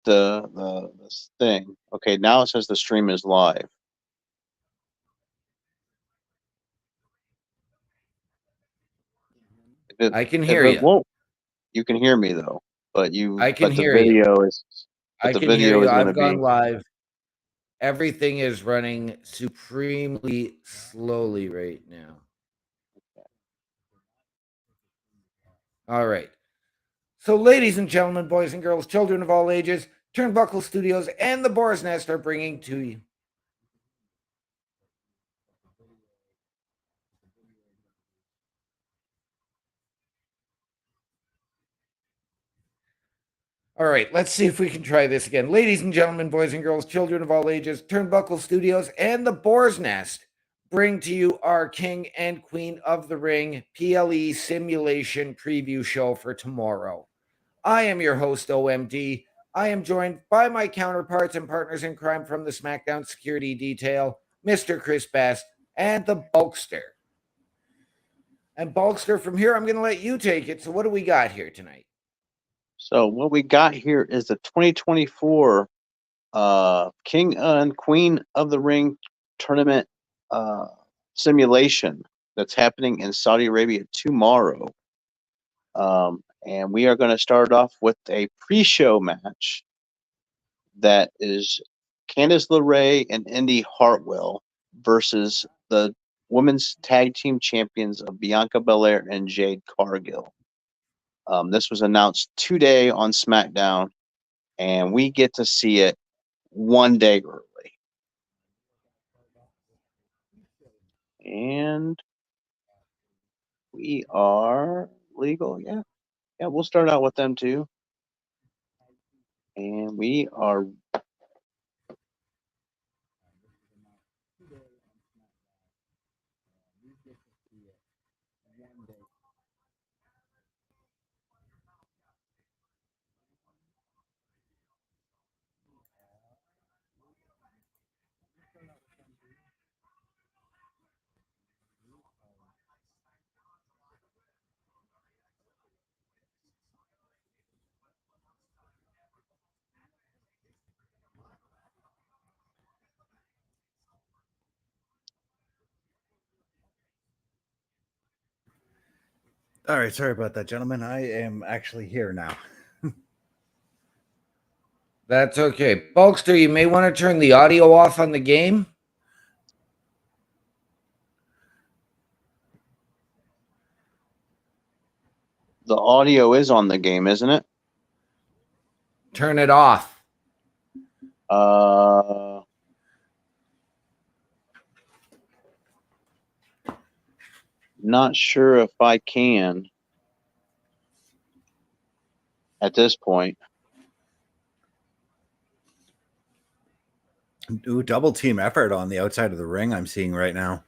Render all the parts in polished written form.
this thing. Okay, now it says the stream is live. I can If hear it you. won't, you can hear me though. But I can but the hear you. video is, I the can hear video you. is going to I've be. gone live. Everything is running supremely slowly right now. All right. So, ladies and gentlemen, boys and girls, children of all ages, Turnbuckle Studios and the Boar's Nest are bringing to you. All right, let's see if we can try this again. Ladies and gentlemen, boys and girls, children of all ages, Turnbuckle Studios and the Boar's Nest bring to you our King and Queen of the Ring PLE simulation preview show for tomorrow. I am your host, OMD. I am joined by my counterparts and partners in crime from the SmackDown Security Detail, Mr. Chris Best, and the Bulkster. And Bulkster, from here, I'm going to let you take it. So, what do we got here tonight? So what we got here is the 2024 King and Queen of the Ring tournament simulation that's happening in Saudi Arabia tomorrow. And we are going to start off with a pre-show match that is Candice LeRae and Indy Hartwell versus the women's tag team champions of Bianca Belair and Jade Cargill. This was announced today on SmackDown, and we get to see it one day early. And we are legal, yeah. Yeah, we'll start out with them too. And we are All right, sorry about that, gentlemen. I am actually here now. That's okay. Bulkster, you may want to turn the audio off on the game. the audio is on the game, isn't it? Turn it off. Not sure if I can at this point. Ooh, double team effort on the outside of the ring I'm seeing right now.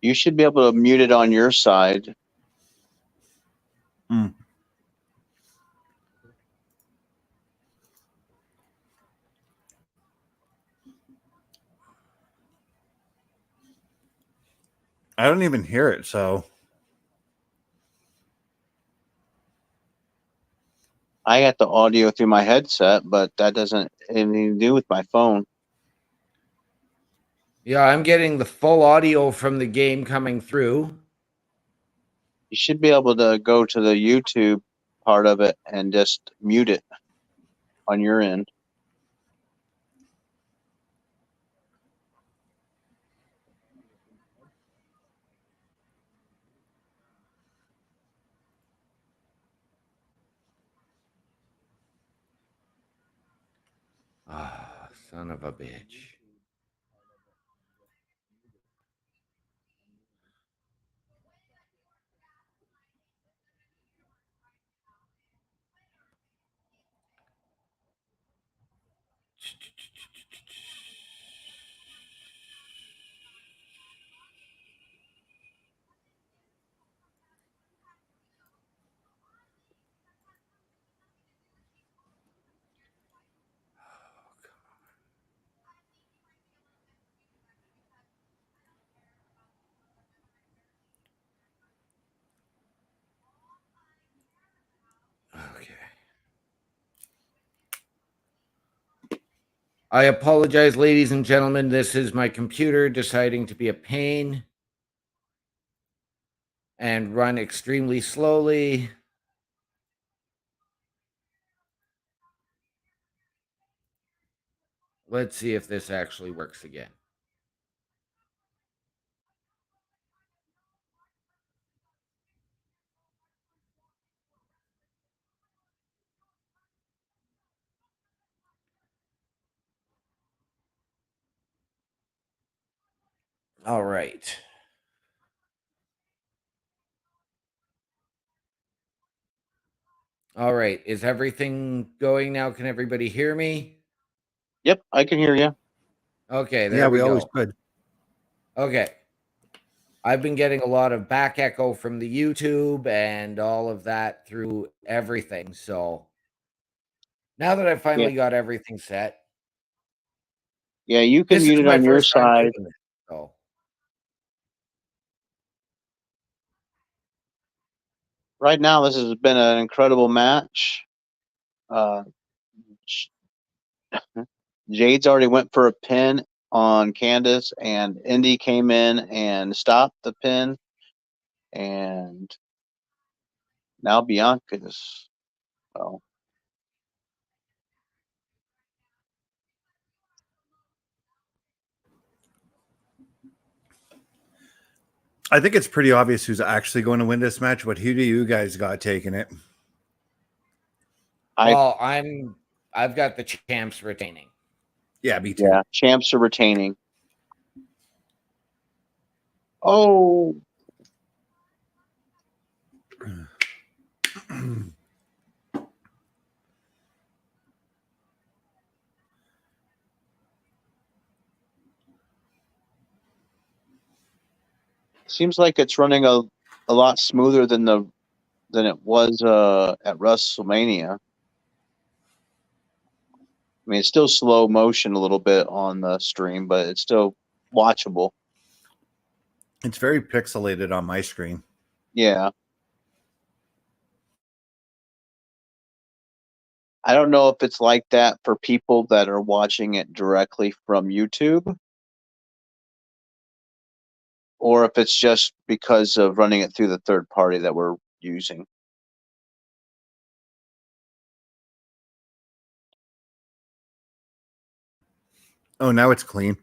You should be able to mute it on your side. Mm. I don't even hear it, so I got the audio through my headset, but that doesn't have anything to do with my phone. Yeah, I'm getting the full audio from the game coming through. You should be able to go to the YouTube part of it and just mute it on your end. Ah, son of a bitch. I apologize, ladies and gentlemen. This is my computer deciding to be a pain and run extremely slowly. Let's see if this actually works again. All right. All right. Is everything going now? Can everybody hear me? Yep, I can hear you. Okay, there Yeah, we we always go. could. Okay. I've been getting a lot of back echo from the YouTube and all of that through everything. So now that I've finally got everything set, Yeah, you can this is mute it my on your first time side. doing this. So Right now, this has been an incredible match. Jade's already went for a pin on Candace, and Indy came in and stopped the pin. And now Bianca's, well, I think it's pretty obvious who's actually going to win this match, but who do you guys got taking it? I've got the champs retaining. Yeah, me too. yeah, champs are retaining. Oh, seems like it's running a lot smoother than it was at WrestleMania. I mean, it's still slow motion a little bit on the stream, but it's still watchable. It's very pixelated on my screen. Yeah. I don't know if it's like that for people that are watching it directly from YouTube, or if it's just because of running it through the third party that we're using. Oh, now it's clean.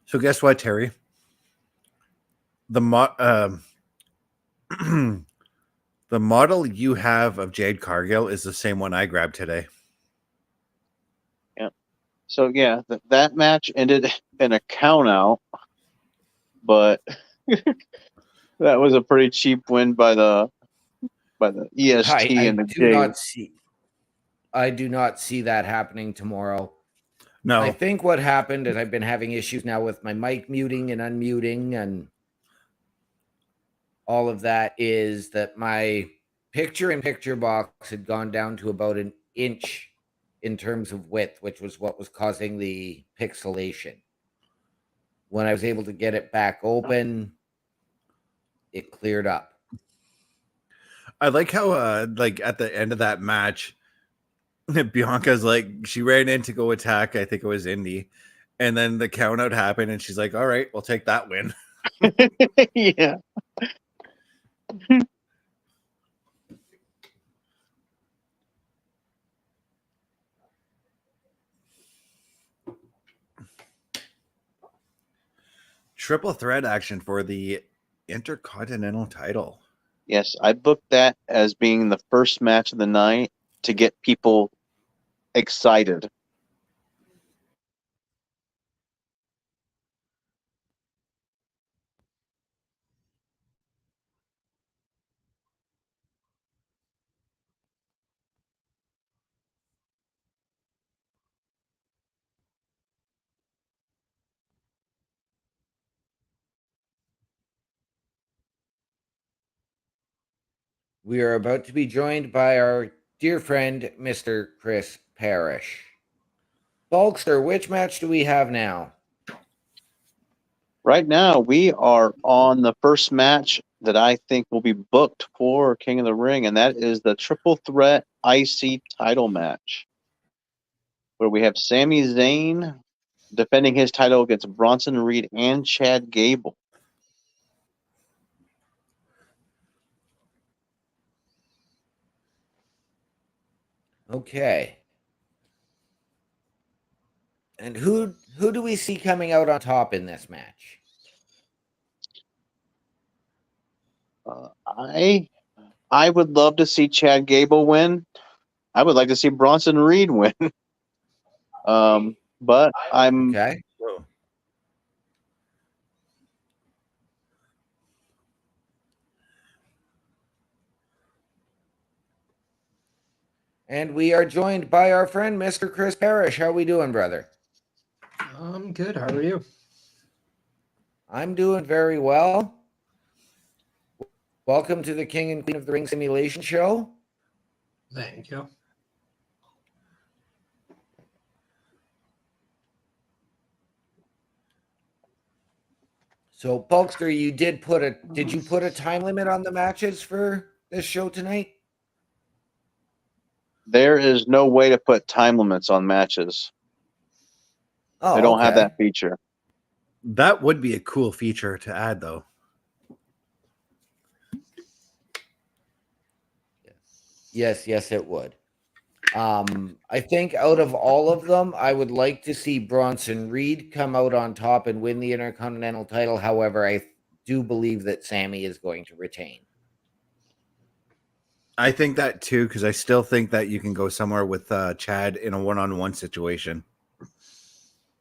So guess what, Terry? The the model you have of Jade Cargill is the same one I grabbed today. Yeah. So yeah, that match ended in a count out, but that was a pretty cheap win by the EST and the Jade. I do not see that happening tomorrow. No, I think what happened is I've been having issues now with my mic muting and unmuting and all of that, is that my picture-in-picture box had gone down to about an inch in terms of width, which was what was causing the pixelation. When I was able to get it back open, it cleared up. I like how like at the end of that match, Bianca's like, she ran in to go attack. I think it was Indy. And then the count out happened, and she's like, all right, we'll take that win. Yeah. Triple threat action for the Intercontinental title. Yes, I booked that as being the first match of the night to get people excited. We are about to be joined by our dear friend, Mr. Chris Parrish. Bulkster, which match do we have now? Right now, we are on the first match that I think will be booked for King of the Ring, and that is the triple threat IC title match, where we have Sami Zayn defending his title against Bronson Reed and Chad Gable. Okay. And who do we see coming out on top in this match? I would love to see Chad Gable win. I would like to see Bronson Reed win. But I'm Okay. And we are joined by our friend, Mr. Chris Parrish. How we doing, brother? I'm good. How are you? I'm doing very well. Welcome to the King and Queen of the Ring Simulation Show. Thank you. So, Bulkster, did you put a time limit on the matches for this show tonight? there is no way to put time limits on matches. Oh, They don't have okay. that feature. That would be a cool feature to add, though. Yes, it would. I think out of all of them, I would like to see Bronson Reed come out on top and win the Intercontinental title. However, I do believe that Sami is going to retain. I think that too, because I still think that you can go somewhere with Chad in a one-on-one situation.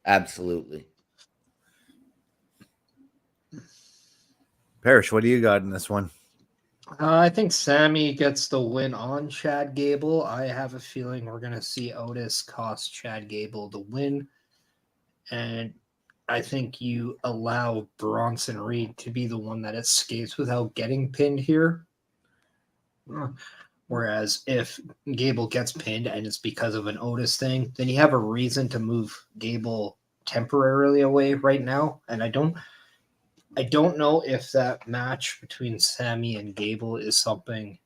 Absolutely. Parrish, what do you got in this one? I think Sami gets the win on Chad Gable. I have a feeling we're going to see Otis cost Chad Gable the win. And I think you allow Bronson Reed to be the one that escapes without getting pinned here. Whereas if Gable gets pinned and it's because of an Otis thing, then you have a reason to move Gable temporarily away right now. And I don't know if that match between Sami and Gable is something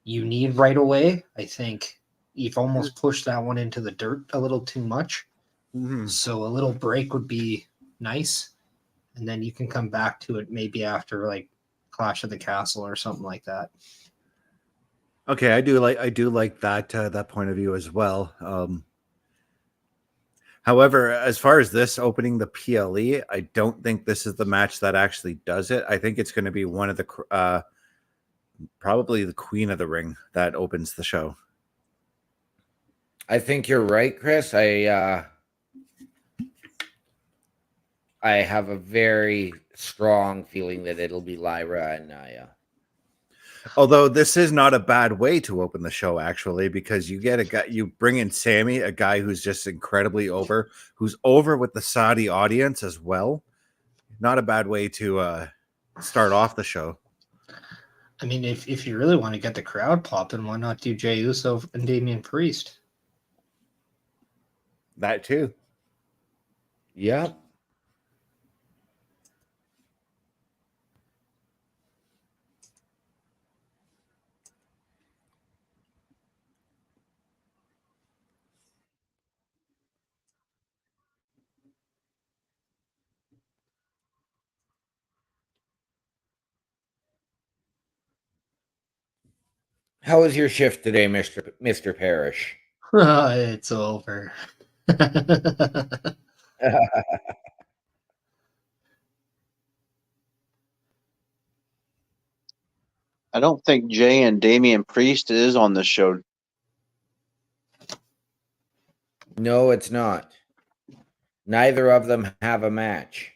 you need right away. I think you've almost pushed that one into the dirt a little too much. Mm-hmm. So a little break would be nice. And then you can come back to it maybe after like Clash of the Castle or something like that. Okay, I do like that that point of view as well. However, as far as this opening the PLE, I don't think this is the match that actually does it. I think it's going to be one of the probably the Queen of the Ring that opens the show. I think you're right, Chris. I have a very strong feeling that it'll be Lyra and Naya. Although this is not a bad way to open the show, actually, because you get a guy, you bring in Sami, a guy who's just incredibly over, who's over with the Saudi audience as well. Not a bad way to start off the show. I mean, if you really want to get the crowd popping, why not do Jey Uso and Damian Priest? That too. Yeah. How was your shift today, Mr. Parrish? It's over. I don't think Jay and Damian Priest is on the show. No, it's not. Neither of them have a match.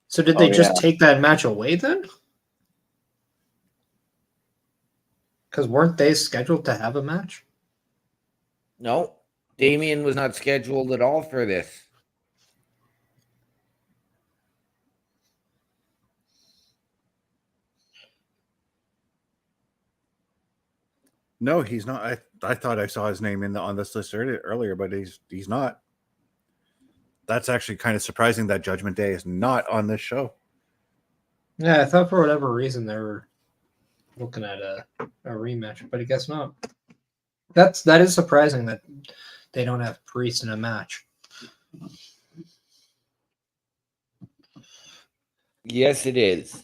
So did Oh, they just yeah. take that match away then? Because weren't they scheduled to have a match? No, Damien was not scheduled at all for this. No, he's not. I thought I saw his name on this list earlier, but he's not. That's actually kind of surprising that Judgment Day is not on this show. Yeah, I thought for whatever reason they were looking at a rematch, but I guess not. That is surprising that they don't have Priest in a match. Yes, it is.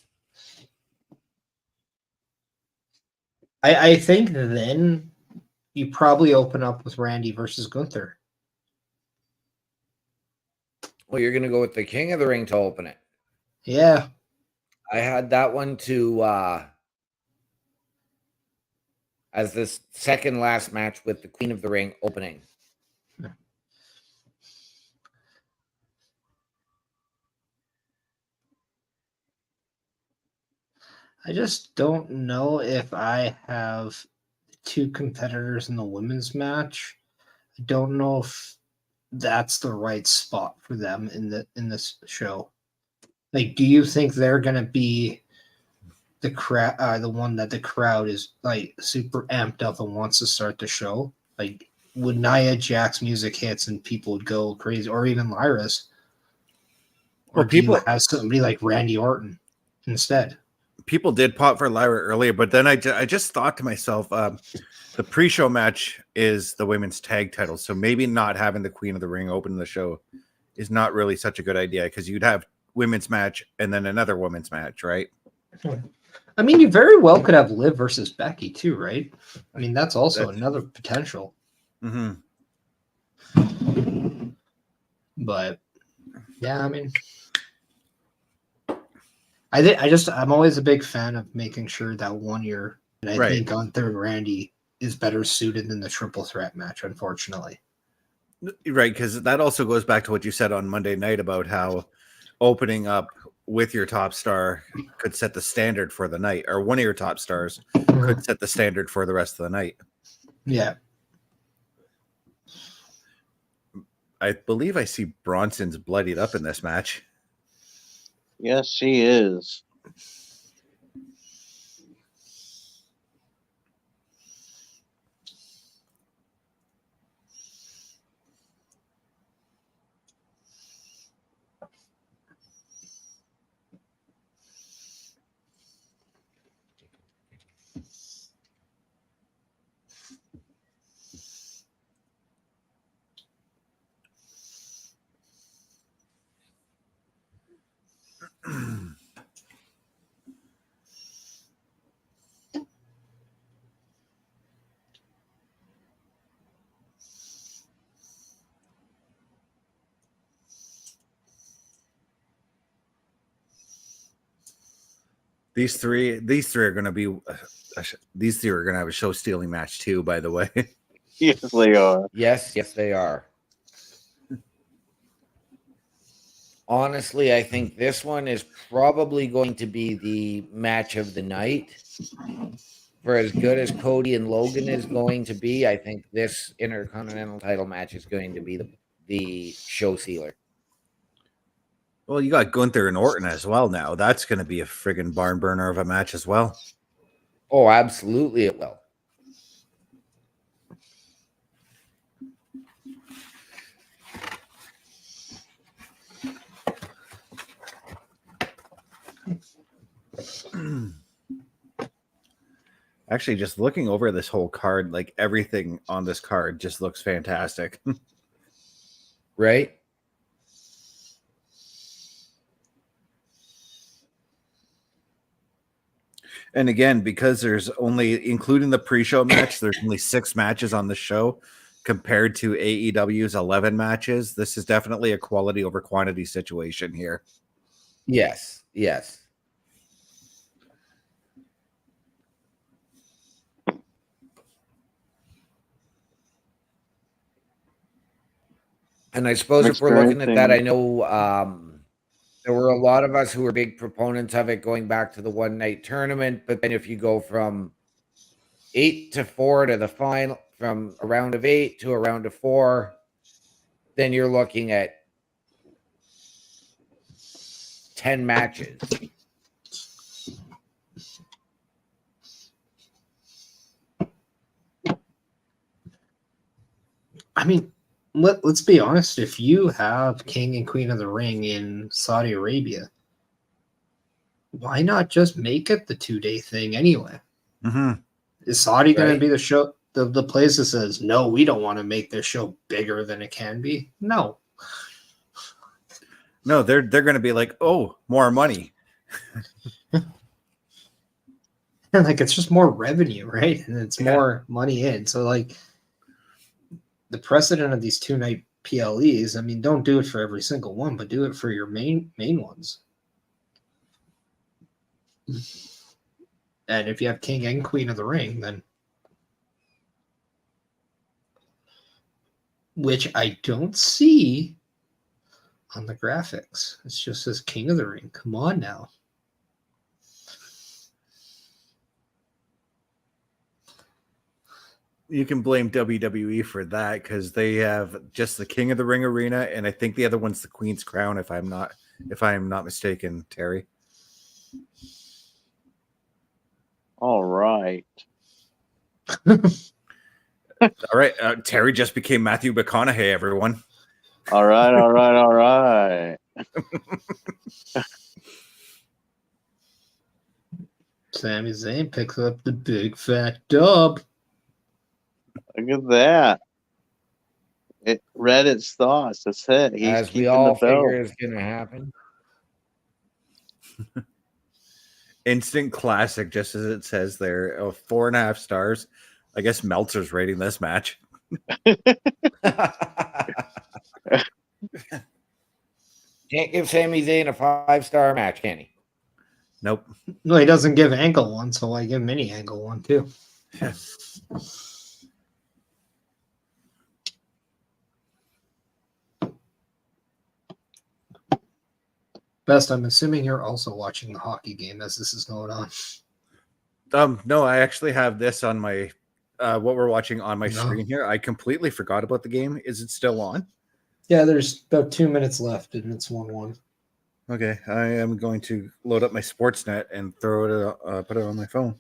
I think then you probably open up with Randy versus Gunther. Well, you're going to go with the King of the Ring to open it. Yeah. I had that one to as the second last match with the Queen of the Ring opening. I just don't know if I have two competitors in the women's match. I don't know if that's the right spot for them in this show. Like, do you think they're gonna be the crowd, the one that the crowd is like super amped up and wants to start the show? Like, would Nia Jax music hits and people would go crazy, or even Lyra's? Or Well, do you have somebody like Randy Orton instead? People did pop for Lyra earlier, but then I just thought to myself, the pre-show match is the women's tag title, so maybe not having the Queen of the Ring open the show is not really such a good idea because you'd have women's match and then another women's match, right? I mean, you very well could have Liv versus Becky too, right? I mean, that's also another potential. Mm-hmm. But yeah, I mean, I'm always a big fan of making sure that 1 year, and I think Gunther and Randy is better suited than the triple threat match, unfortunately. Right, because that also goes back to what you said on Monday night about how opening up with your top star could set the standard for the night, or one of your top stars could set the standard for the rest of the night. Yeah. I believe I see Bronson's bloodied up in this match. Yes, he is. These three are going to be these three are going to have a show stealing match too, by the way. Yes, they are. Yes, they are. Honestly, I think this one is probably going to be the match of the night. For as good as Cody and Logan is going to be, I think this Intercontinental title match is going to be the show sealer. Well, you got Gunther and Orton as well now. That's going to be a friggin' barn burner of a match as well. Oh, absolutely it will. Actually, just looking over this whole card, like everything on this card just looks fantastic. Right? And again, because there's only, including the pre-show match, there's only 6 matches on the show compared to AEW's 11 matches. This is definitely a quality over quantity situation here. Yes, yes. And I suppose if we're looking at that, I know there were a lot of us who were big proponents of it going back to the one night tournament. But then if you go from 8 to 4 to the final, from a round of 8 to a round of 4, then you're looking at 10 matches. I mean, let's be honest. If you have King and Queen of the Ring in Saudi Arabia, why not just make it the 2-day thing anyway? Mm-hmm. Is Saudi going Right. to be the show? The place that says, no, we don't want to make this show bigger than it can be? No. No, they're going to be like, oh, more money. Like, it's just more revenue, right? And it's Yeah. more money in. So, like, the precedent of these 2-night PLEs, I mean, don't do it for every single one, but do it for your main ones. And if you have King and Queen of the Ring, then, which I don't see on the graphics. It's just says King of the Ring. Come on now. You can blame WWE for that because they have just the King of the Ring arena, and I think the other one's the Queen's Crown, if I'm not mistaken, Terry. All right. All right, Terry just became Matthew McConaughey. Everyone. All right. All right. All right. Sami Zayn picks up the big fat dub. Look at that. It read its thoughts. That's it. He's As we keeping all the belt. figure is going to happen. Instant classic, just as it says there. 4.5 stars. I guess Meltzer's rating this match. Can't give Sami Zayn a 5-star match, can he? Nope. No, he doesn't give Angle one, so I give him any Angle one too. Best, I'm assuming you're also watching the hockey game as this is going on. No, I actually have this on my what we're watching on my No. screen here. I completely forgot about the game. Is it still on? Yeah, there's about 2 minutes left, and it's 1-1. Okay, I am going to load up my Sportsnet and throw it, put it on my phone.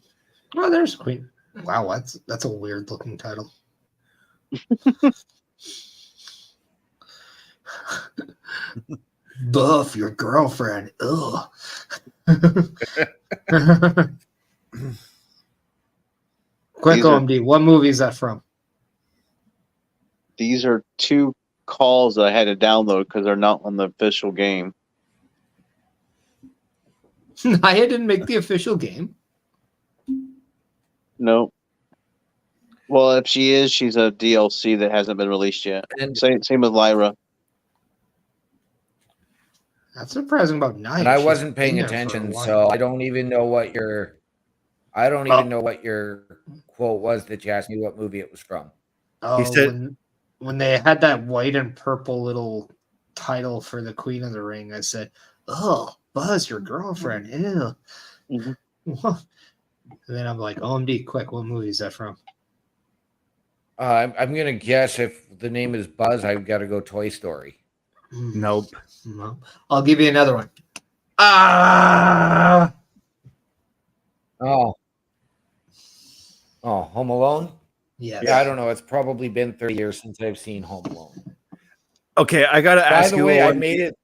Oh, there's Queen. Wow, that's a weird looking title. Buff your girlfriend. Ugh. Quick These are- OMD, what movie is that from? These are 2 calls that I had to download because they're not on the official game. Nia didn't make the official game. Nope. Well, if she is, she's a DLC that hasn't been released yet. And, Same with Lyra. That's surprising about Nia. and I She's wasn't paying been there for a attention, while. so I don't even know what your quote was that you asked me what movie it was from. Oh, He said- when they had that white and purple little title for the Queen of the Ring, I said, "Oh, Buzz, your girlfriend." Ew. Mhm. And then I'm like, "OMD, quick, what movie is that from?" I'm gonna guess if the name is Buzz, I've got to go Toy Story. Nope. No. I'll give you another one. Ah, Oh, Home Alone. yes. Yeah, I don't know. It's probably been 30 years since I've seen Home Alone. Okay, I gotta By ask the you. way, I one- made it.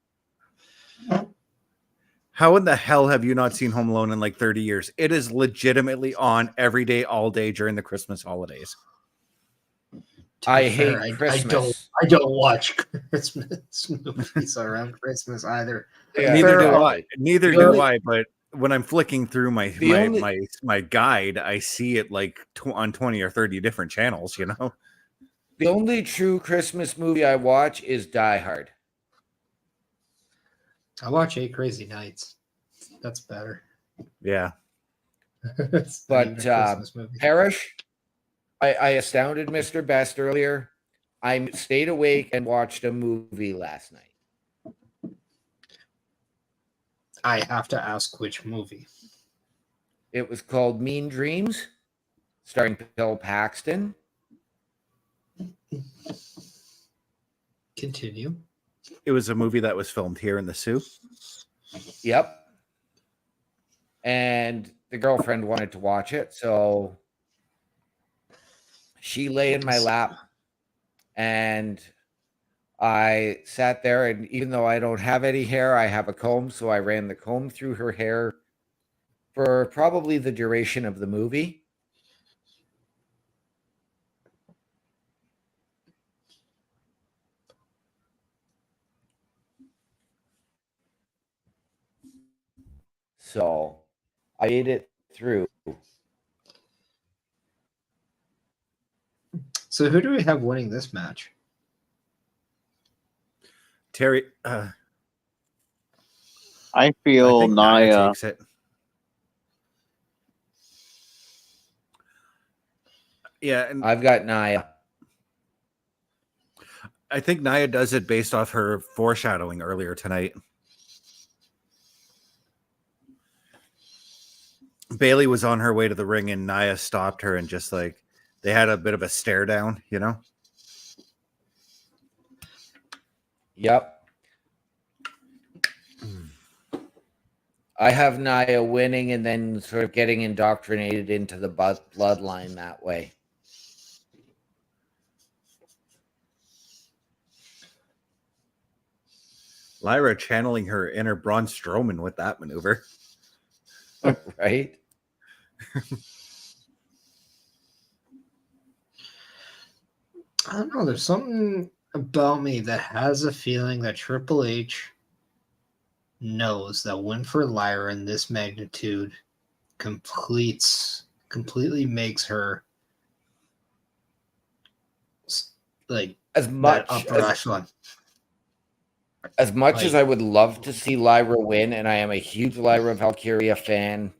How in the hell have you not seen Home Alone in like 30 years? It is legitimately on every day, all day during the Christmas holidays. To I be fair, hate Christmas. I don't watch Christmas movies around Christmas either. Yeah, Neither fair do enough. I. Neither There- do I. But when I'm flicking through my The only- my guide, I see it like on 20 or 30 different channels, you know. The only true Christmas movie I watch is Die Hard. I watch 8 Crazy Nights. That's better. Yeah. It's not But even a Christmas movie. Parrish, I astounded Mr. Best earlier. I stayed awake and watched a movie last night. I have to ask which movie. It was called Mean Dreams, starring Bill Paxton. Continue. It was a movie that was filmed here in the Sioux. Yep. And the girlfriend wanted to watch it, so she lay in my lap and I sat there, and even though I don't have any hair, I have a comb, so I ran the comb through her hair for probably the duration of the movie. So I ate it through. So who do we have winning this match? Terry, I I feel think Nia Nia. takes it. Yeah, and I've got Nia. I think Nia does it based off her foreshadowing earlier tonight. Bailey was on her way to the ring and Nia stopped her and just like they had a bit of a stare down, you know? Yep. I have Nia winning and then sort of getting indoctrinated into the bloodline that way. Lyra channeling her inner Braun Strowman with that maneuver. Right? I don't know. There's something about me that has a feeling that Triple H knows that win for Lyra in this magnitude completely makes her like As that much upper as, echelon. as much as Like- I would love to see Lyra win, and I am a huge Lyra Valkyria fan,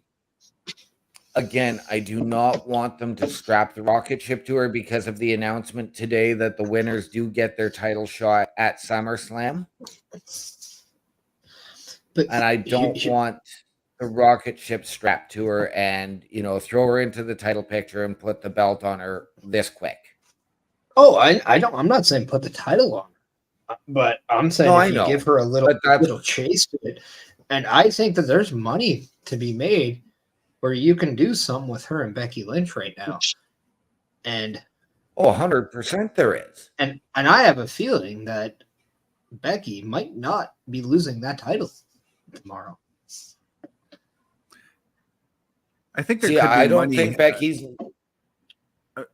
again, I do not want them to strap the rocket ship to her because of the announcement today that the winners do get their title shot at SummerSlam. But And I don't want the rocket ship strapped to her and, you know, throw her into the title picture and put the belt on her this quick. Oh, I don't. I'm not saying put the title on her, but I'm saying No, if I you know. give her a But that's- little chase to it, and I think that there's money to be made where you can do some with her and Becky Lynch right now, and Oh, 100% there is. and I have a feeling that Becky might not be losing that title tomorrow. I think there See, could be I don't money. think Becky's.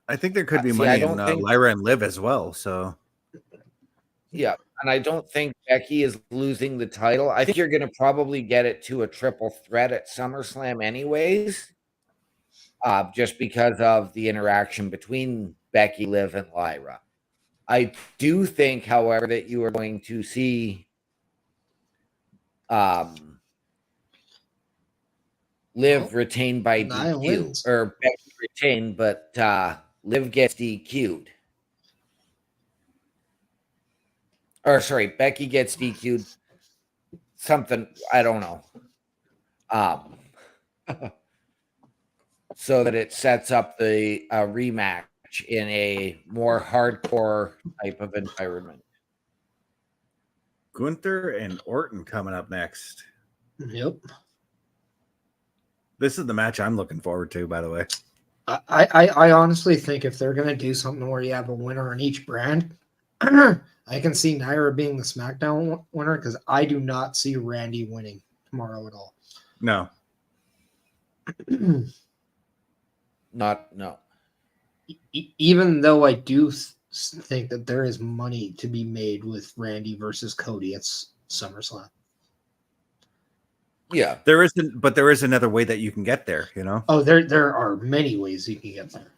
I think there could be See, money I in don't think- Lyra and Liv as well. So Yeah, and I don't think Becky is losing the title. I think you're going to probably get it to a triple threat at SummerSlam, anyways, just because of the interaction between Becky, Liv, and Lyra. I do think, however, that you are going to see Liv retained by Nia DQ, wins. or Becky retained, but Liv gets DQ'd. Or sorry, Becky gets DQ'd. Something, I don't know. So that it sets up the rematch in a more hardcore type of environment. Gunther and Orton coming up next. Yep. This is the match I'm looking forward to, by the way. I honestly think if they're gonna do something where you have a winner on each brand, I can see Naira being the SmackDown winner because I do not see Randy winning tomorrow at all. No. No. Even though I do think that there is money to be made with Randy versus Cody at SummerSlam. Yeah. There isn't, but there is another way that you can get there. You know. Oh, there are many ways you can get there.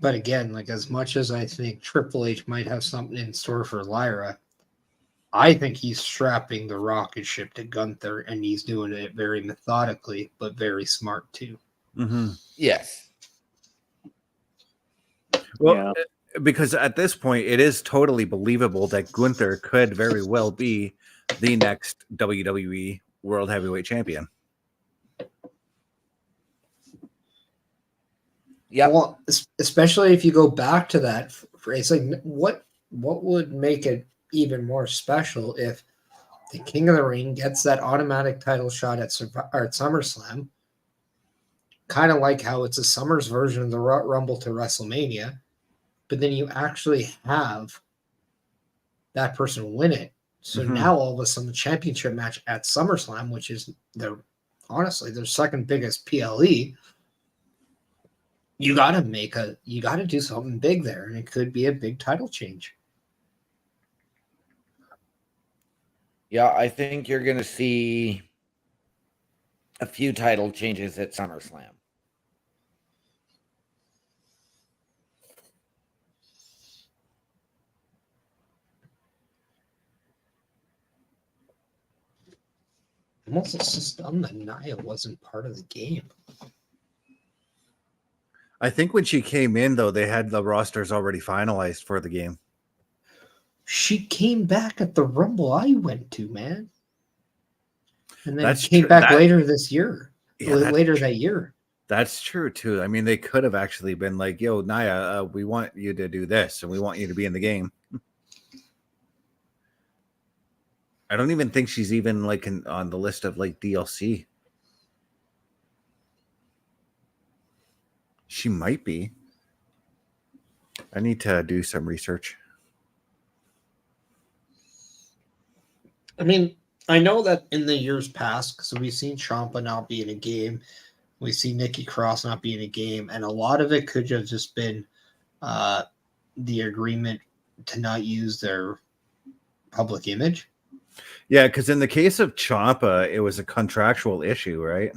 But again, like as much as I think Triple H might have something in store for Lyra, I think he's strapping the rocket ship to Gunther, and he's doing it very methodically, but very smart too. Mm-hmm. Yes. Well, because at this point, it is totally believable that Gunther could very well be the next WWE World Heavyweight Champion. Yeah. Well, especially if you go back to that phrase, like what would make it even more special if the King of the Ring gets that automatic title shot at SummerSlam, kind of like how it's a Summers version of the Rumble to WrestleMania, but then you actually have that person win it. So now all of a sudden the championship match at SummerSlam, which is honestly their second biggest PLE, you gotta do something big there, and it could be a big title change. Yeah, I think you're going to see a few title changes at SummerSlam. I'm also stunned that Nia wasn't part of the game. I think when she came in, though, they had the rosters already finalized for the game. She came back at the Rumble I went to, man. And then That's came true. back later this year. Yeah, Later that year. That's true, too. I mean, they could have actually been like, yo, Nia, we want you to do this, and we want you to be in the game. I don't even think she's even like on the list of like DLC. She might be. I need to do some research. I mean, I know that in the years past, because we've seen Ciampa not be in a game, we see Nikki Cross not be in a game, and a lot of it could have just been the agreement to not use their public image. Yeah, because in the case of Ciampa, it was a contractual issue, right?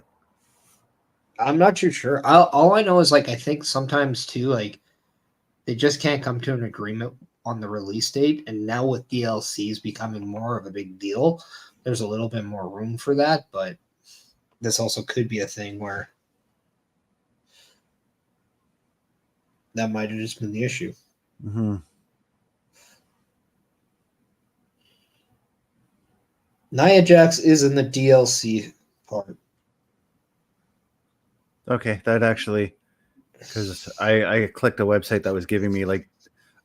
I'm not too sure. All I know is like I think sometimes too, like they just can't come to an agreement on the release date, and now with DLCs becoming more of a big deal, there's a little bit more room for that. But this also could be a thing where that might have just been the issue. Mm-hmm. Nia Jax is in the DLC part. Okay, that actually, because I clicked a website that was giving me like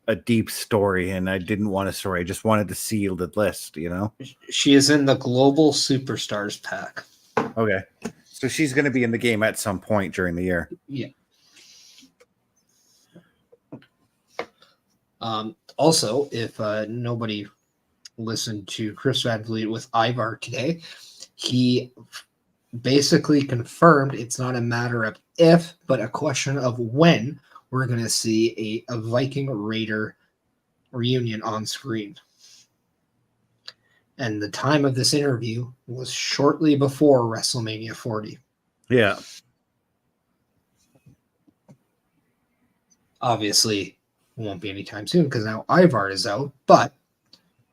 a deep story, and I didn't want a story. I just wanted to see the list, you know? She is in the Global Superstars pack. Okay. So she's going to be in the game at some point during the year. Yeah. Also, if nobody listened to Chris Van Vliet with Ivar today, he basically confirmed it's not a matter of if, but a question of when we're going to see a Viking Raider reunion on screen. And the time of this interview was shortly before WrestleMania 40. Yeah. Obviously, it won't be anytime soon because now Ivar is out, but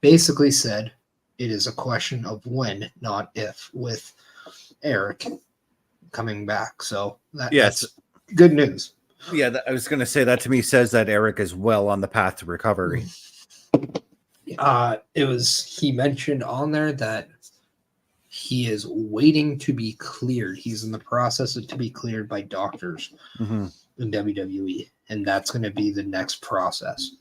basically said it is a question of when, not if, with Eric coming back. So that's good news. Yeah, I was going to say that to me says that Eric is well on the path to recovery. He mentioned on there that he is waiting to be cleared. He's in the process of to be cleared by doctors in WWE, and that's going to be the next process.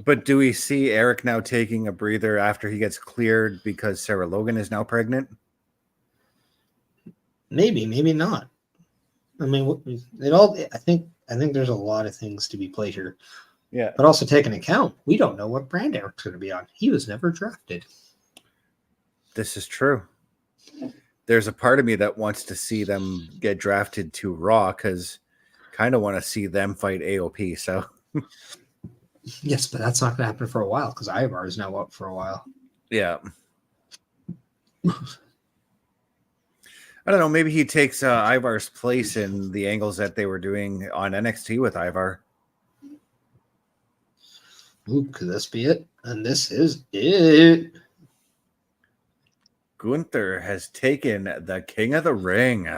But do we see Eric now taking a breather after he gets cleared because Sarah Logan is now pregnant? Maybe not. I mean, I think there's a lot of things to be played here. Yeah. But also take into account, we don't know what brand Eric's going to be on. He was never drafted. This is true. There's a part of me that wants to see them get drafted to Raw because kind of want to see them fight AOP. So Yes, but that's not going to happen for a while because Ivar is now up for a while. yeah. I don't know. Maybe he takes Ivar's place in the angles that they were doing on NXT with Ivar. Ooh, could this be it? And this is it. Gunther has taken the King of the Ring.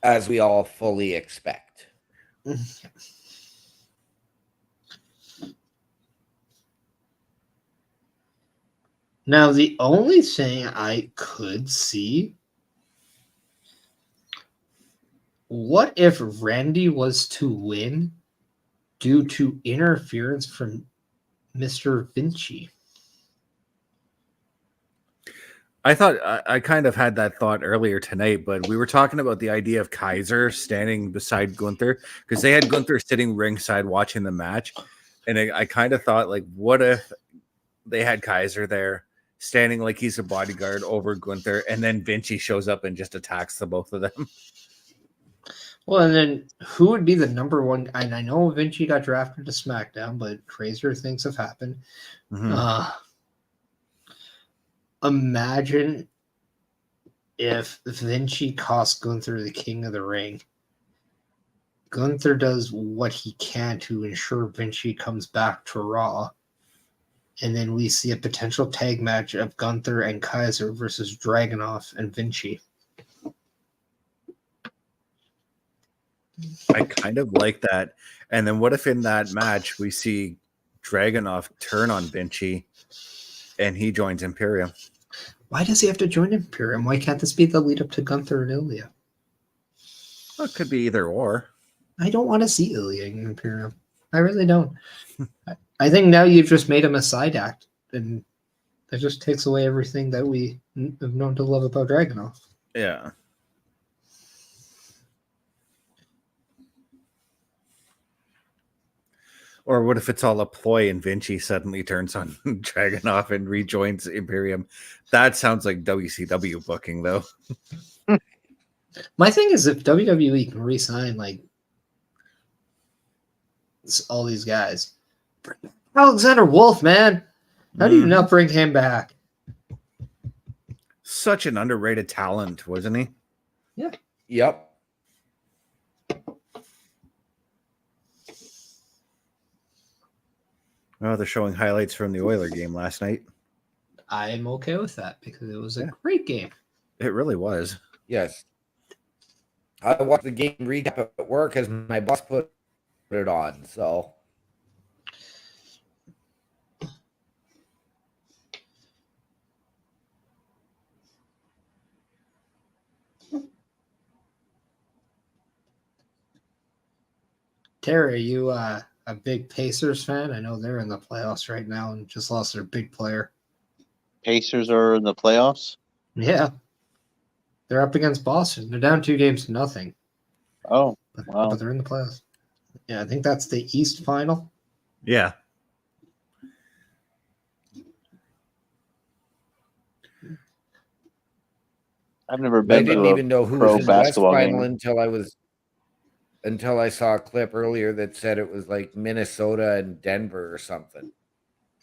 As we all fully expect. Now, the only thing I could see, what if Randy was to win due to interference from Mr. Vinci? I thought I kind of had that thought earlier tonight, but we were talking about the idea of Kaiser standing beside Gunther because they had Gunther sitting ringside watching the match. And I kind of thought, like, what if they had Kaiser there standing like he's a bodyguard over Gunther, and then Vinci shows up and just attacks the both of them? Well, and then who would be the number one? And I know Vinci got drafted to SmackDown, but crazier things have happened. Mhm. Imagine if Vinci cost Gunther the King of the Ring. Gunther does what he can to ensure Vinci comes back to Raw. And then we see a potential tag match of Gunther and Kaiser versus Dragunov and Vinci. I kind of like that. And then what if in that match we see Dragunov turn on Vinci and he joins Imperium? Why does he have to join Imperium? Why can't this be the lead up to Gunther and Ilya? Well, it could be either or. I don't want to see Ilya in Imperium. I really don't. I think now you've just made him a side act, and that just takes away everything that we have known to love about Dragunov. Yeah. Or what if it's all a ploy and Vinci suddenly turns on Dragunov and rejoins Imperium? That sounds like WCW booking, though. My thing is, if WWE can re-sign like all these guys, Alexander Wolf, man, how do you not bring him back? Such an underrated talent, wasn't he? Yep. Oh, they're showing highlights from the Oiler game last night. I'm okay with that because it was a great game. It really was. Yes. I watched the game recap at work as my boss put it on. So Terry, are you a big Pacers fan? I know they're in the playoffs right now and just lost their big player. Pacers are in the playoffs. Yeah. They're up against Boston. They're down 2-0. Oh, But, wow. but they're in the playoffs. Yeah, I think that's the East final. Yeah. I've never I been didn't to a even know who pro was in the West basketball final game. until I saw a clip earlier that said it was like Minnesota and Denver or something.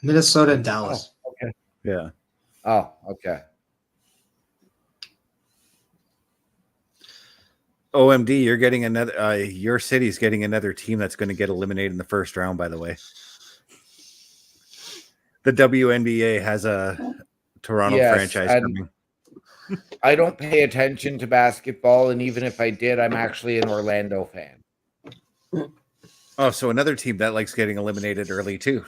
Minnesota and Dallas. Okay. Yeah. Oh, okay. OMD, you're getting another. Your city's getting another team that's going to get eliminated in the first round. By the way, the WNBA has a Toronto Yes, franchise and coming. I don't pay attention to basketball, and even if I did, I'm actually an Orlando fan. Oh, so another team that likes getting eliminated early too.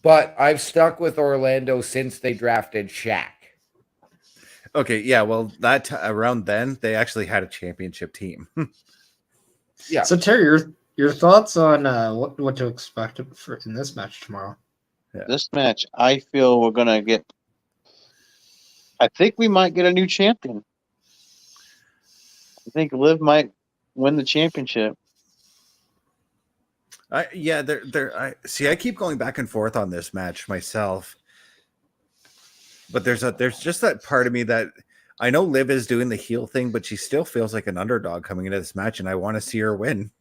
But I've stuck with Orlando since they drafted Shaq. Okay, yeah. Well, around then they actually had a championship team. Yeah. So Terry, your thoughts on what to expect in this match tomorrow? This match, I feel we're gonna get. I think we might get a new champion. I think Liv might win the championship. Yeah, I keep going back and forth on this match myself. But there's just that part of me that I know Liv is doing the heel thing, but she still feels like an underdog coming into this match, and I want to see her win.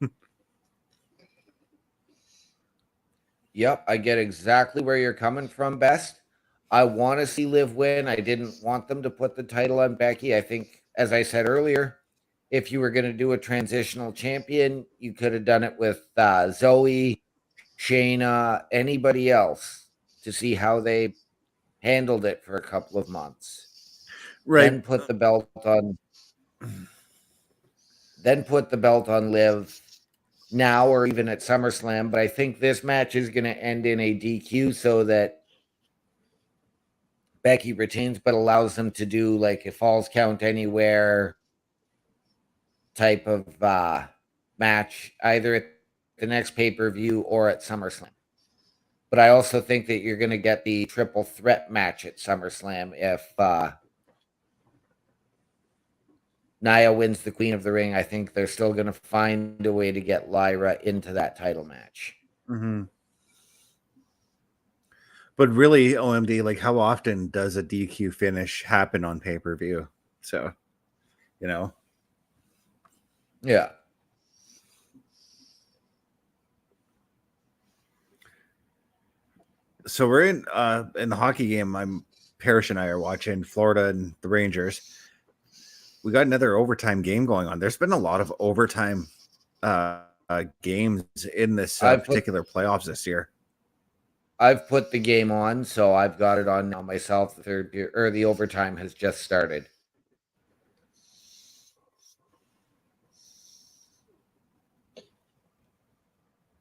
Yep, I get exactly where you're coming from, Best. I want to see Liv win. I didn't want them to put the title on Becky. I think, as I said earlier, if you were going to do a transitional champion, you could have done it with Zoe, Shayna, anybody else to see how they handled it for a couple of months. Then put the belt on. Then put the belt on Liv now or even at SummerSlam. But I think this match is going to end in a DQ so that Becky retains, but allows them to do like a Falls Count Anywhere type of match, either at the next pay-per-view or at SummerSlam. But I also think that you're going to get the triple threat match at SummerSlam if Nia wins the Queen of the Ring. I think they're still going to find a way to get Lyra into that title match. Mm-hmm. But really, OMD, like how often does a DQ finish happen on pay-per-view? So, you know. Yeah. So we're in the hockey game. Parrish and I are watching Florida and the Rangers. We got another overtime game going on. There's been a lot of overtime games in this particular playoffs this year. I've put the game on, so I've got it on now myself. The overtime has just started.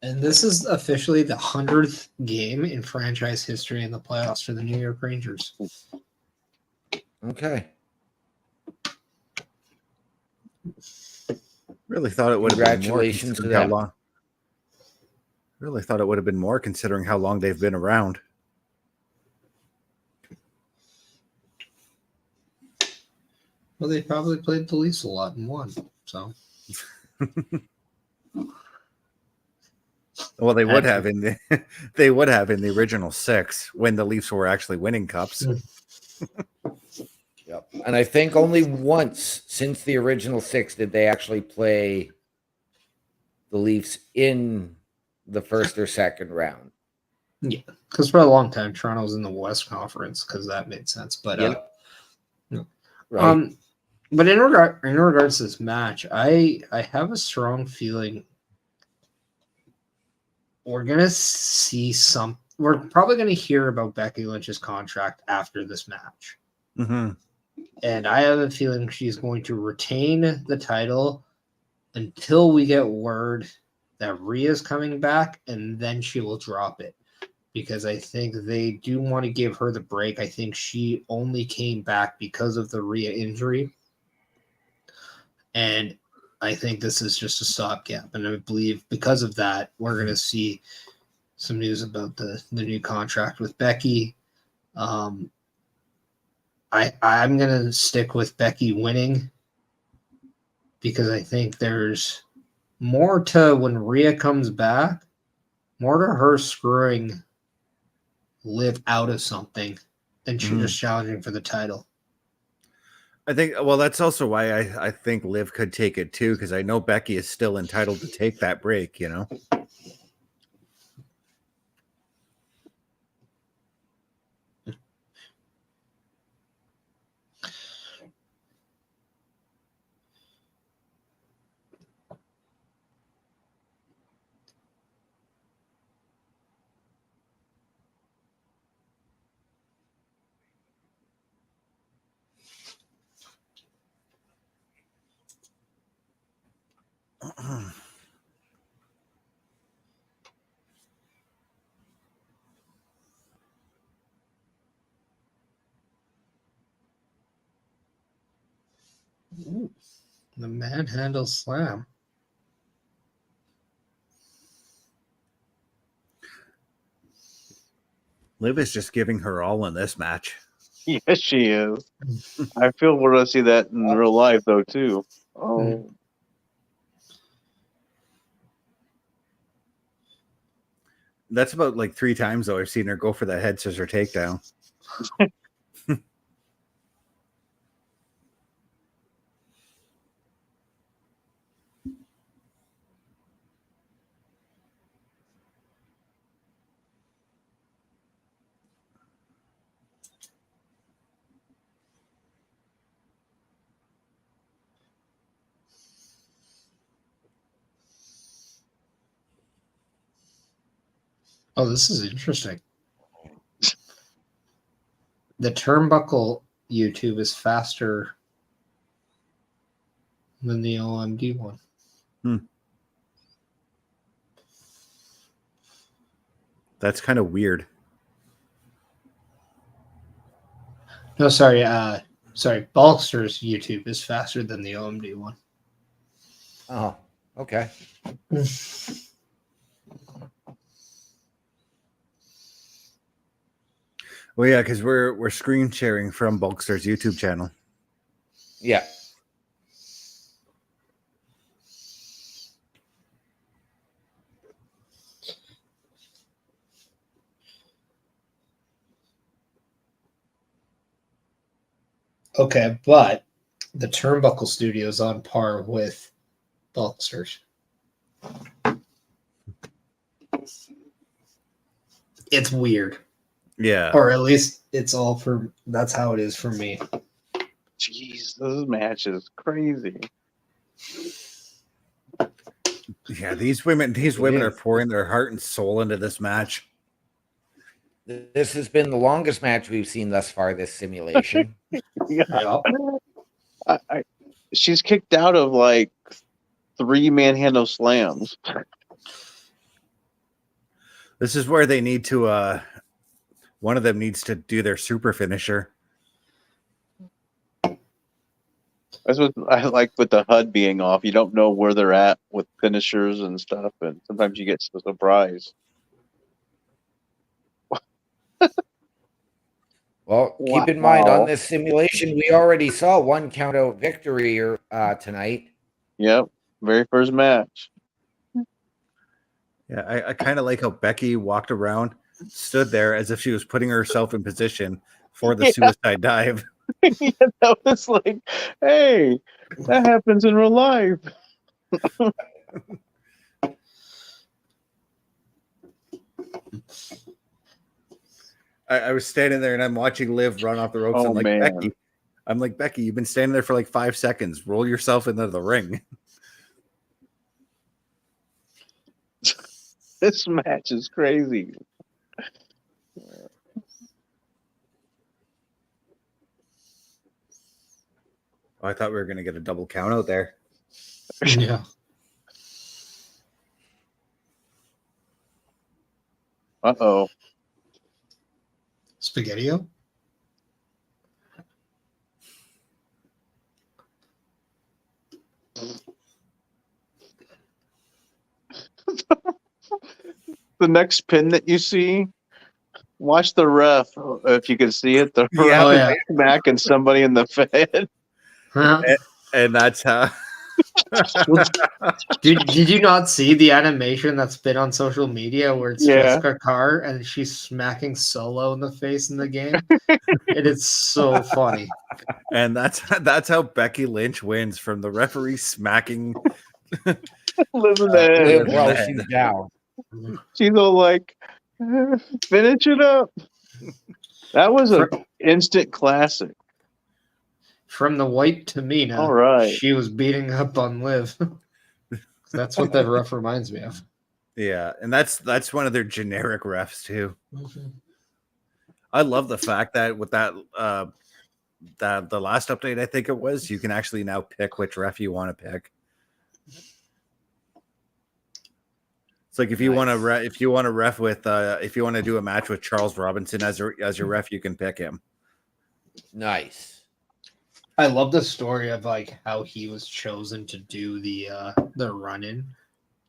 And this is officially the 100th game in franchise history in the playoffs for the New York Rangers. Okay. Really thought it would have been more. Congratulations to them. Long. Really thought it would have been more considering how long they've been around. Well, they probably played the Leafs a lot and won. So, well, they would have in the original 6 when the Leafs were actually winning cups. Yep. And I think only once since the original 6 did they actually play the Leafs in the first or second round. Yeah, because for a long time Toronto was in the West Conference because that made sense. But right. But in regards to this match, I have a strong feeling we're gonna see some. We're probably gonna hear about Becky Lynch's contract after this match. Mm-hmm. And I have a feeling she's going to retain the title until we get word that Rhea's coming back, and then she will drop it. Because I think they do want to give her the break. I think she only came back because of the Rhea injury. And I think this is just a stopgap. And I believe because of that, we're going to see some news about the new contract with Becky. I'm going to stick with Becky winning because I think there's more to when Rhea comes back, more to her screwing Liv out of something than she just challenging for the title. I think, well, that's also why I think Liv could take it too, because I know Becky is still entitled to take that break, you know? Ooh, the manhandle slam. Liv is just giving her all in this match. Yes, she is. I feel we're going to see that in real life, though, too. Oh. That's about like 3 times, though, I've seen her go for that head scissor takedown. Oh, this is interesting. The turnbuckle YouTube is faster than the OMD one. That's kind of weird. No, sorry. Sorry. Bulkster's YouTube is faster than the OMD one. Oh, okay. Well, yeah, because we're screen sharing from Bulkster's YouTube channel. Yeah. Okay, but the Turnbuckle Studio is on par with Bulkster's. It's weird. Yeah. Or at least it's all for that's how it is for me. Jeez, this match is crazy. Yeah, these women are pouring their heart and soul into this match. This has been the longest match we've seen thus far this simulation. Yeah. She's kicked out of like 3 manhandle slams. This is where they need to one of them needs to do their super finisher. That's what I like with the HUD being off. You don't know where they're at with finishers and stuff, and sometimes you get a surprise. Well, keep in mind Wow. on this simulation, we already saw one count out victory tonight. Yep, very first match. Yeah, I kind of like how Becky walked around, stood there as if she was putting herself in position for the suicide dive. Yeah, that was like, hey, that happens in real life. I was standing there and I'm watching Liv run off the ropes. Oh, I'm like, man. Becky, you've been standing there for like 5 seconds. Roll yourself into the ring. This match is crazy. Oh, I thought we were going to get a double count out there. Yeah. Uh-oh. Spaghetti-O? The next pin that you see, watch the ref, if you can see it. The Yeah. ref Oh, yeah. is smacking somebody in the head. Huh? And that's how. Did you not see the animation that's been on social media where it's Yeah. Jessica Carr and she's smacking Solo in the face in the game? It is so funny. And that's how Becky Lynch wins, from the referee smacking. Liv in the head. Liv while she's down. She's all like, finish it up. That was an instant classic. From the white Tamina, All right. she was beating up on Liv. That's what that ref reminds me of. Yeah, and that's one of their generic refs too. I love the fact that with that the last update, I think it was, you can actually now pick which ref you want to pick. It's like if you want to if you want to ref with if you want to do a match with Charles Robinson as your ref, you can pick him. Nice. I love the story of like how he was chosen to do the run-in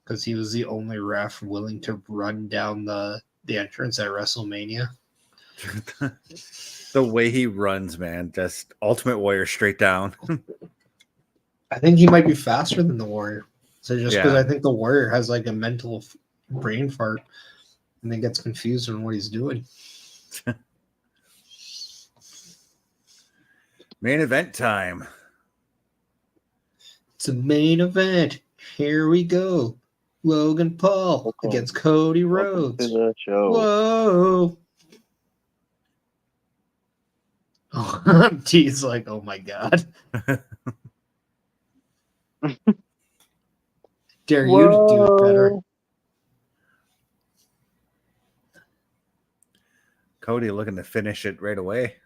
because he was the only ref willing to run down the entrance at WrestleMania. The way he runs, man, just Ultimate Warrior straight down. I think he might be faster than the Warrior. So just because Yeah. I think the Warrior has like a mental brain fart and then gets confused on what he's doing. Main event time. It's a main event. Here we go. Logan Paul Welcome. against Cody Welcome Rhodes. to the show. Whoa. Oh, T's like, oh my God. Dare you to do it better. Cody looking to finish it right away.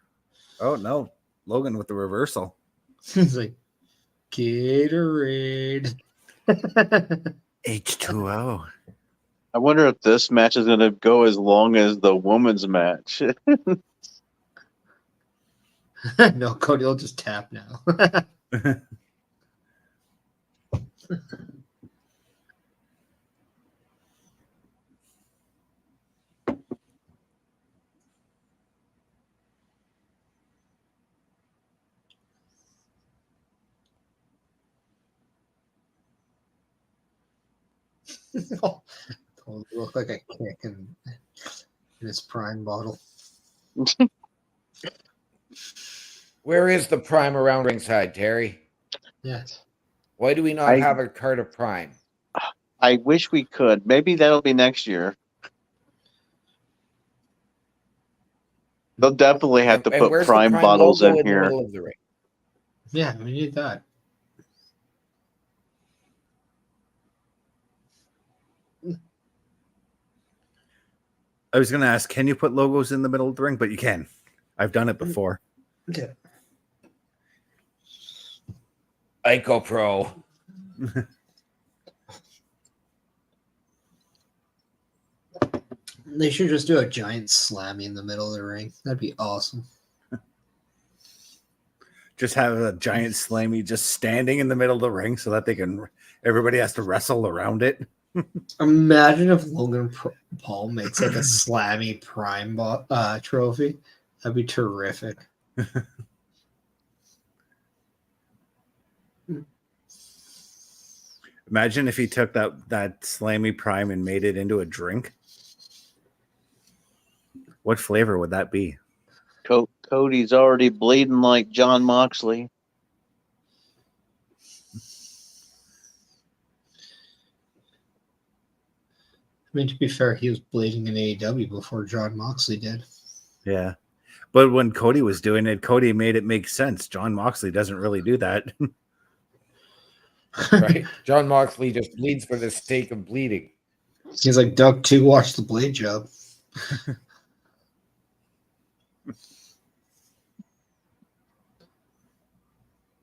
Oh no, Logan with the reversal. He's like, Gatorade. H2O. I wonder if this match is going to go as long as the women's match. No, Cody will just tap now. Totally look like a kick in his prime bottle. Where is the Prime around ringside, Terry? Yes. Why do we not have a card of Prime? I wish we could. Maybe that'll be next year. They'll definitely have to And put where's the Prime bottles logo in the here. middle of the ring? Yeah, we need that. I was going to ask, can you put logos in the middle of the ring? But you can. I've done it before. Yeah. Ico Pro. They should just do a giant slammy in the middle of the ring. That'd be awesome. Just have a giant slammy just standing in the middle of the ring so that everybody has to wrestle around it. Imagine if Logan Paul makes like a slammy prime trophy. That'd be terrific. Imagine if he took that slammy prime and made it into a drink. What flavor would that be? Cody's already bleeding like John Moxley. I mean, to be fair, he was bleeding in AEW before John Moxley did. Yeah. But when Cody was doing it, Cody made it make sense. John Moxley doesn't really do that. Right? John Moxley just bleeds for the sake of bleeding. He's like, Doug 2, watch the blade job.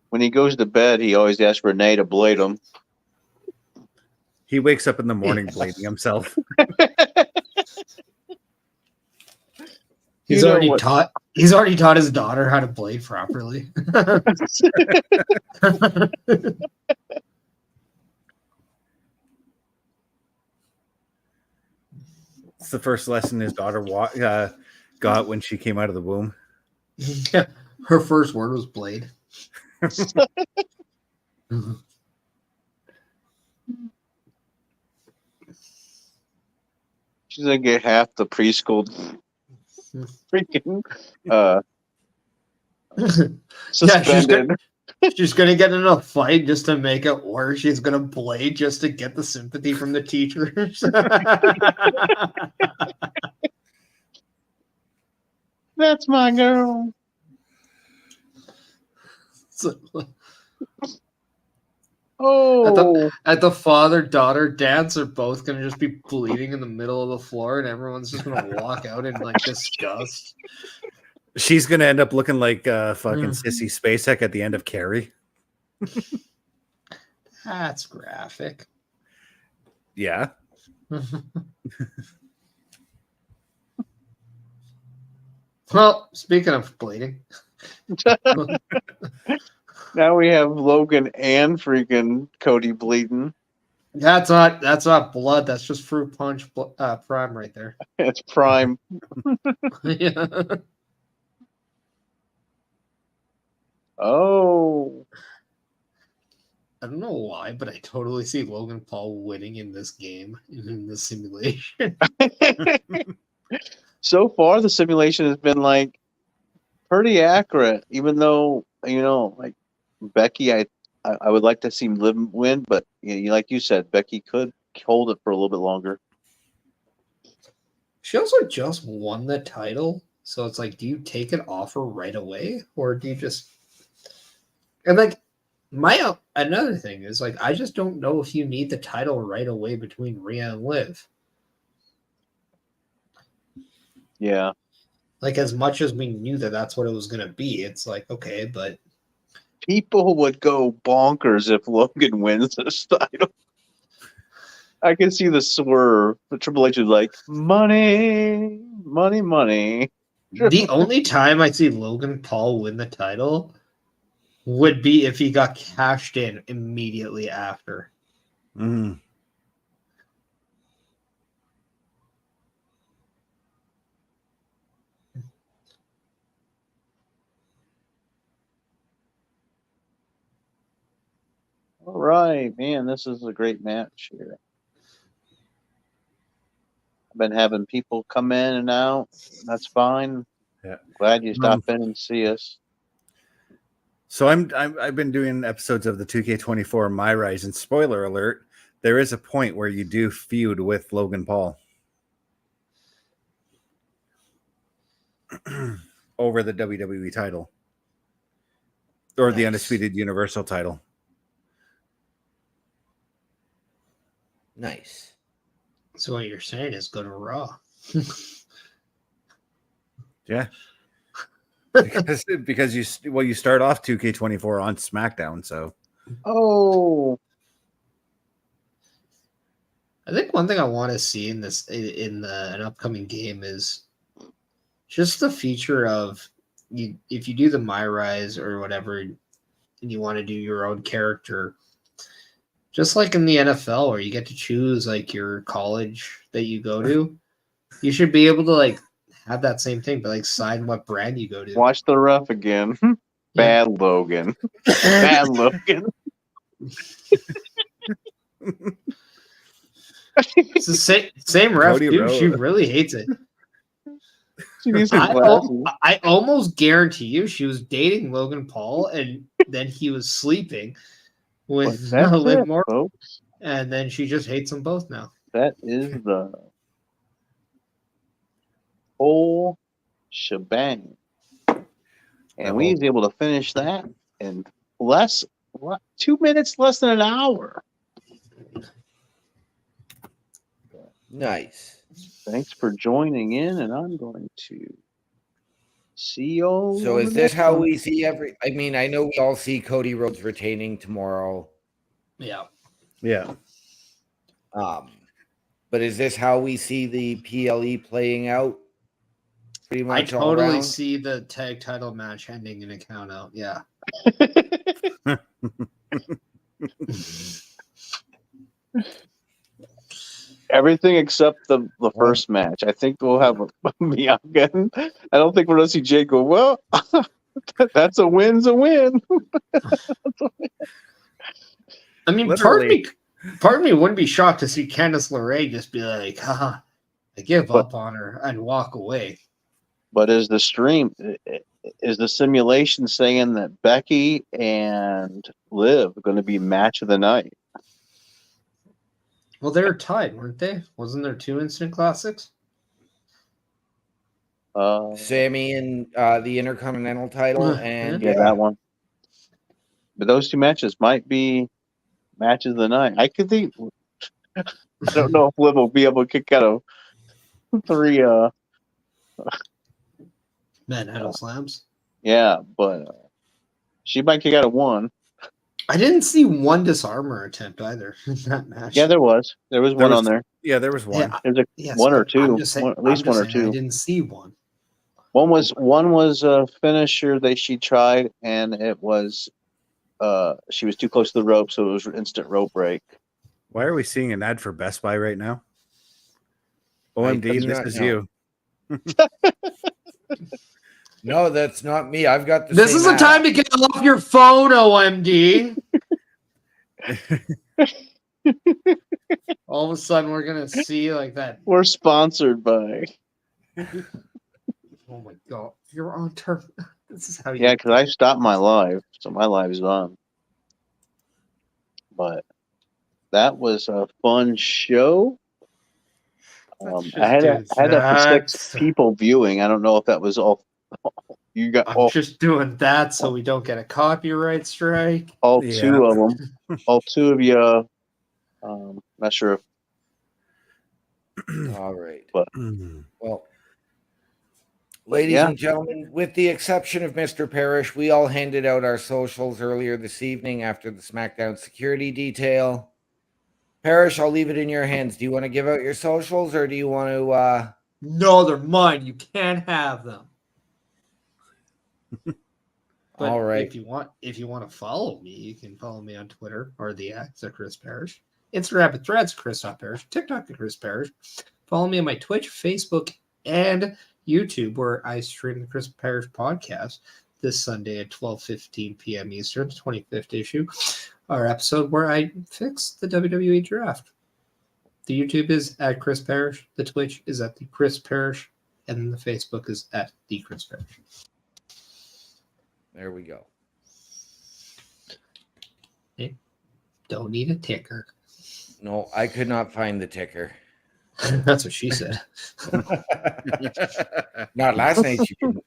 When he goes to bed, he always asks Renee to blade him. He wakes up in the morning bleeding himself. He's You know already what- taught. He's already taught his daughter how to blade properly. It's the first lesson his daughter got when she came out of the womb. Her first word was blade. She's gonna get half the preschool freaking suspended. She's gonna get in a fight just to make it worse. She's gonna blade just to get the sympathy from the teachers. That's my girl. Oh, At the father-daughter dance, they're both gonna just be bleeding in the middle of the floor, and everyone's just gonna walk out in like disgust. She's gonna end up looking like fucking Sissy Spacek at the end of Carrie. That's graphic. Yeah. Well, speaking of bleeding, now we have Logan and freaking Cody bleeding. that's not blood. That's just fruit punch prime right there. It's prime. Yeah. Oh, I don't know why, but I totally see Logan Paul winning in this game, in this simulation. so far the simulation has been like pretty accurate. Even though like Becky, I would like to see him win, but like you said, Becky could hold it for a little bit longer. She also just won the title, so it's like, do you take it off her right away, or do you just? And like, another thing is like, I just don't know if you need the title right away between Rhea and Liv. Yeah, Like, as much as we knew that that's what it was going to be, it's like, okay, but People would go bonkers if Logan wins this title. I can see the swerve. The Triple H is like, money, money, money. the only time I see Logan Paul win the title would be if he got cashed in immediately after. Mm. All right, man, this is a great match here. I've been having people come in and out. That's fine. Yeah. Glad you stopped in and see us. So I've been doing episodes of the 2K24 My Rise, and spoiler alert, there is a point where you do feud with Logan Paul over the WWE title or the Nice. Undisputed Universal title. Nice. So what you're saying is go to Raw. Yeah. because you start off 2K24 on SmackDown, so Oh, I think one thing I want to see in an upcoming game is just the feature of you. If you do the My Rise or whatever, and you want to do your own character, just like in the NFL, where you get to choose like your college that you go to, you should be able to like have that same thing, but like sign what brand you go to. watch the ref again. Yeah. Bad Logan. Bad Logan. It's the same ref Cody too. Rhodes. She really hates it. She needs some glasses. I almost guarantee you she was dating Logan Paul, and then he was sleeping But with that's Liv it, Morgan, folks. and then she just hates them both now. That is the whole shebang. And we was able to finish that in 2 minutes less than an hour. Nice. Thanks for joining in, and I'm going to see you. So is this how we see I mean, I know we all see Cody Rhodes retaining tomorrow. Yeah. yeah. But is this how we see the PLE playing out? Pretty I much all totally around? see the tag title match ending in a count out. Yeah. Everything except the first match. I think we'll have Bianca. I don't think we're going to see Jake go, well, that's a win's a win. I mean, Literally. part of me wouldn't be shocked to see Candice LeRae just be like, haha, I give up on her and walk away. But is the simulation saying that Becky and Liv are going to be match of the night? Well, they were tied, weren't they? Wasn't there 2 instant classics? Sammy and the Intercontinental title, and Yeah, that one. But those 2 matches might be matches of the night. I could think. I don't know if Liv will be able to kick out of 3. Manhattan slams. Yeah, but she might kick out of 1. I didn't see one disarmer attempt either in that match. Yeah, there was. There was one on there. Yeah, there was one. Yeah, There's yes, one or but 2. I'm just saying, At least I'm just 1 or saying 2. I didn't see one. One was a finisher that she tried, and it was she was too close to the rope, so it was instant rope break. Why are we seeing an ad for Best Buy right now? I OMD, do this not is know. you. No, that's not me. I've got the This same is the ad. time to get off your phone, OMD. All of a sudden, we're gonna see like that. We're sponsored by. Oh my god, you're on turf. This is how you. Yeah, because I stopped my live, so my live is on. But that was a fun show. I had up to 6 people viewing. I don't know if that was all. You got I'm just doing that so we don't get a copyright strike. all Yeah. 2 of them. All 2 of you. Not sure if All right. Mm. Well, Ladies Yeah. and gentlemen, with the exception of Mr. Parrish, we all handed out our socials earlier this evening after the SmackDown security detail. Parrish, I'll leave it in your hands. Do you want to give out your socials or do you want to No, they're mine. You can't have them. But all right. if you want to follow me, you can follow me on Twitter or the X at Chris Parrish, Instagram at Threads Chris.Parrish, TikTok at Chris Parrish. Follow me on my Twitch, Facebook, and YouTube, where I stream the Chris Parrish podcast this Sunday at 12:15 p.m. Eastern, 25th issue, our episode where I fix the WWE draft. The YouTube is at Chris Parrish, the Twitch is at the Chris Parrish, and the Facebook is at the Chris Parrish. There we go. Don't need a ticker. No, I could not find the ticker. That's what she said. Not last night. You didn't.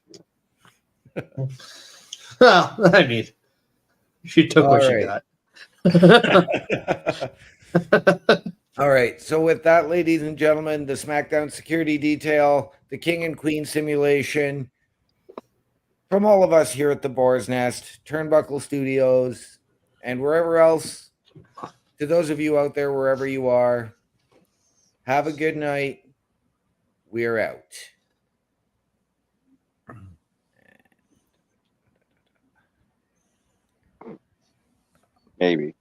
Well, I mean, she took what she got. All right. So with that, ladies and gentlemen, the SmackDown security detail, the King and Queen simulation, from all of us here at the Boar's Nest, Turnbuckle Studios, and wherever else, to those of you out there, wherever you are, have a good night. We're out. Maybe.